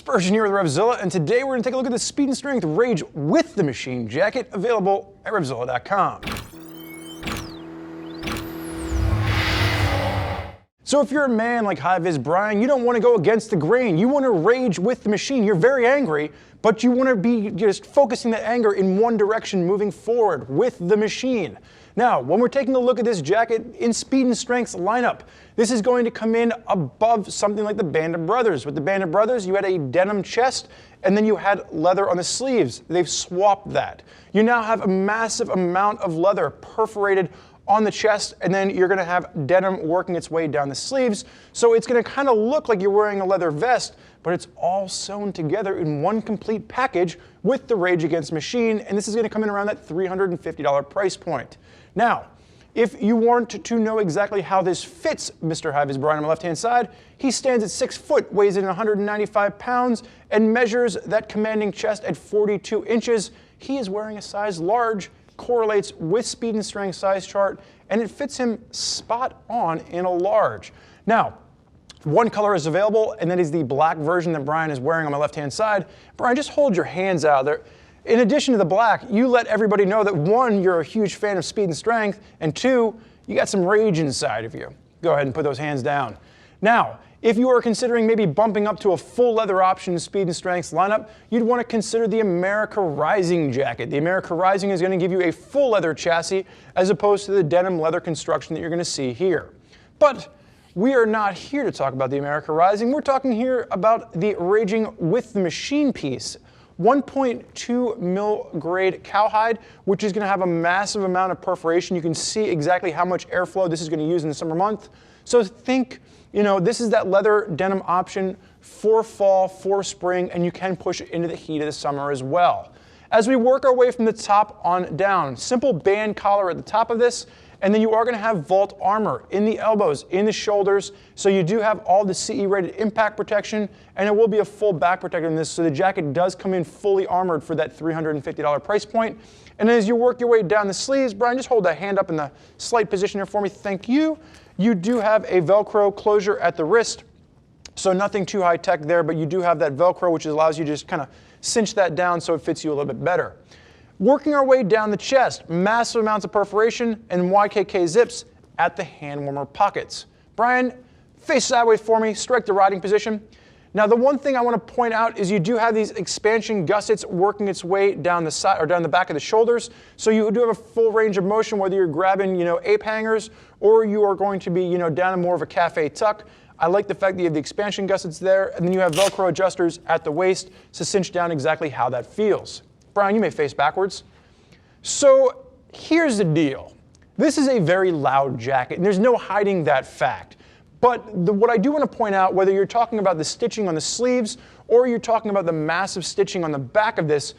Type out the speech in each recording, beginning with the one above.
Spurgeon here with RevZilla, and today we're going to take a look at the Speed and Strength Rage with the Machine jacket, available at RevZilla.com. So if you're a man like high-vis Brian, you don't want to go against the grain. You want to rage with the machine. You're very angry, but you want to be just focusing that anger in one direction, moving forward with the machine. Now, when we're taking a look at this jacket in Speed and Strength's lineup, this is going to come in above something like the Band of Brothers. With the Band of Brothers, you had a denim chest, and then you had leather on the sleeves. They've swapped that. You now have a massive amount of leather perforated on the chest, and then you're going to have denim working its way down the sleeves. So it's going to kind of look like you're wearing a leather vest, but it's all sewn together in one complete package with the Rage Against Machine, and this is going to come in around that $350 price point. Now, if you want to know exactly how this fits Mr. High-Vis Brian on my left-hand side, he stands at 6 foot, weighs in 195 pounds, and measures that commanding chest at 42 inches. He is wearing a size large, correlates with Speed and Strength size chart, and it fits him spot on in a large. Now, one color is available, and that is the black version that Brian is wearing on my left-hand side. Brian, just hold your hands out there. In addition to the black, you let everybody know that one, you're a huge fan of Speed and Strength, and two, you got some rage inside of you. Go ahead and put those hands down. Now, if you are considering maybe bumping up to a full leather option in Speed and Strength's lineup, you'd want to consider the America Rising jacket. The America Rising is going to give you a full leather chassis as opposed to the denim leather construction that you're going to see here. But we are not here to talk about the America Rising. We're talking here about the Raging with the Machine piece. 1.2 mil grade cowhide, which is going to have a massive amount of perforation. You can see exactly how much airflow this is going to use in the summer month. So think, this is that leather denim option for fall, for spring, and you can push it into the heat of the summer as well. As we work our way from the top on down, simple band collar at the top of this, and then you are going to have vault armor in the elbows, in the shoulders, so you do have all the CE rated impact protection, and it will be a full back protector in this, so the jacket does come in fully armored for that $350 price point. And as you work your way down the sleeves, Brian, just hold that hand up in the slight position here for me, thank you. You do have a Velcro closure at the wrist, so nothing too high tech there, but you do have that Velcro, which allows you to just kind of cinch that down so it fits you a little bit better. Working our way down the chest, massive amounts of perforation and YKK zips at the hand warmer pockets. Brian, face sideways for me, strike the riding position. Now the one thing I want to point out is you do have these expansion gussets working its way down the side or down the back of the shoulders. So you do have a full range of motion, whether you're grabbing, ape hangers or you are going to be, down in more of a cafe tuck. I like the fact that you have the expansion gussets there, and then you have Velcro adjusters at the waist to cinch down exactly how that feels. Brian, you may face backwards. So here's the deal. This is a very loud jacket, and there's no hiding that fact. But what I do want to point out, whether you're talking about the stitching on the sleeves or you're talking about the massive stitching on the back of this,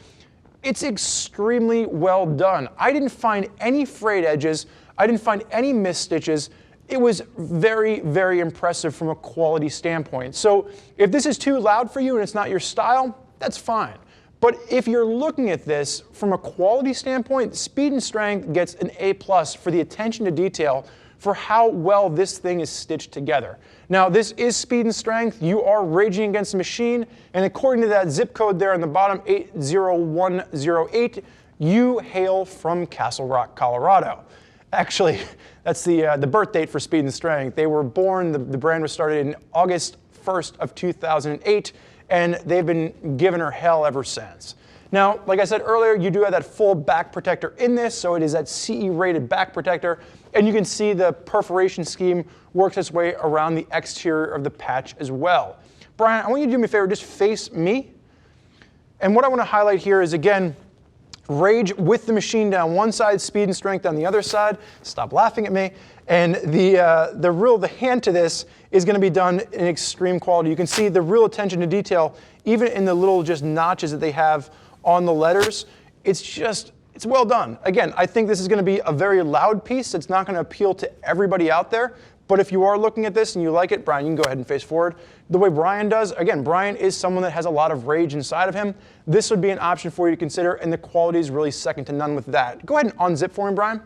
it's extremely well done. I didn't find any frayed edges. I didn't find any missed stitches. It was very, very impressive from a quality standpoint. So if this is too loud for you and it's not your style, that's fine. But if you're looking at this from a quality standpoint, Speed and Strength gets an A+ for the attention to detail for how well this thing is stitched together. Now, this is Speed and Strength. You are raging against the machine, and according to that zip code there on the bottom, 80108, you hail from Castle Rock, Colorado. Actually, that's the birth date for Speed and Strength. They were born, the brand was started in August 1st of 2008, and they've been giving her hell ever since. Now, like I said earlier, you do have that full back protector in this, so it is that CE rated back protector, and you can see the perforation scheme works its way around the exterior of the patch as well. Brian, I want you to do me a favor, just face me. And what I want to highlight here is, again, Rage with the Machine down one side, Speed and Strength down the other side. Stop laughing at me. And the hand to this is going to be done in extreme quality. You can see the real attention to detail, even in the little just notches that they have on the letters. It's well done. Again, I think this is going to be a very loud piece. It's not going to appeal to everybody out there. But if you are looking at this and you like it, Brian, you can go ahead and face forward. The way Brian does, again, Brian is someone that has a lot of rage inside of him. This would be an option for you to consider, and the quality is really second to none with that. Go ahead and unzip for me, Brian.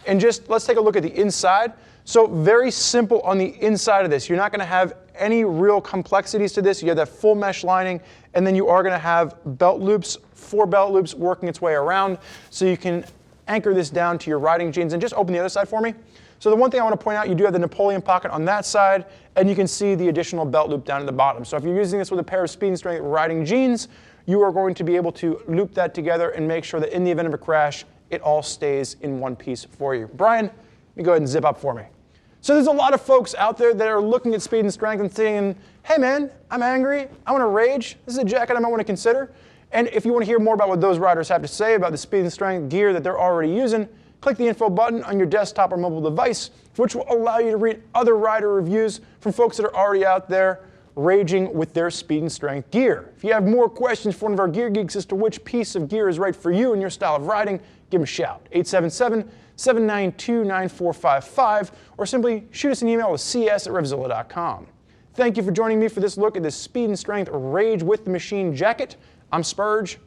And just let's take a look at the inside. So very simple on the inside of this. You're not going to have any real complexities to this. You have that full mesh lining, and then you are going to have belt loops, 4 belt loops working its way around, so you can anchor this down to your riding jeans. And just open the other side for me. So the one thing I want to point out, you do have the Napoleon pocket on that side, and you can see the additional belt loop down at the bottom. So if you're using this with a pair of Speed and Strength riding jeans, you are going to be able to loop that together and make sure that in the event of a crash, it all stays in one piece for you. Brian, let me go ahead and zip up for me. So there's a lot of folks out there that are looking at Speed and Strength and saying, hey man, I'm angry, I want to rage, this is a jacket I might want to consider. And if you want to hear more about what those riders have to say about the Speed and Strength gear that they're already using, click the info button on your desktop or mobile device, which will allow you to read other rider reviews from folks that are already out there raging with their Speed and Strength gear. If you have more questions for one of our gear geeks as to which piece of gear is right for you and your style of riding, give them a shout, 877-792-9455, or simply shoot us an email to cs@RevZilla.com. Thank you for joining me for this look at this Speed and Strength Rage with the Machine jacket. I'm Spurge.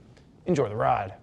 Enjoy the ride.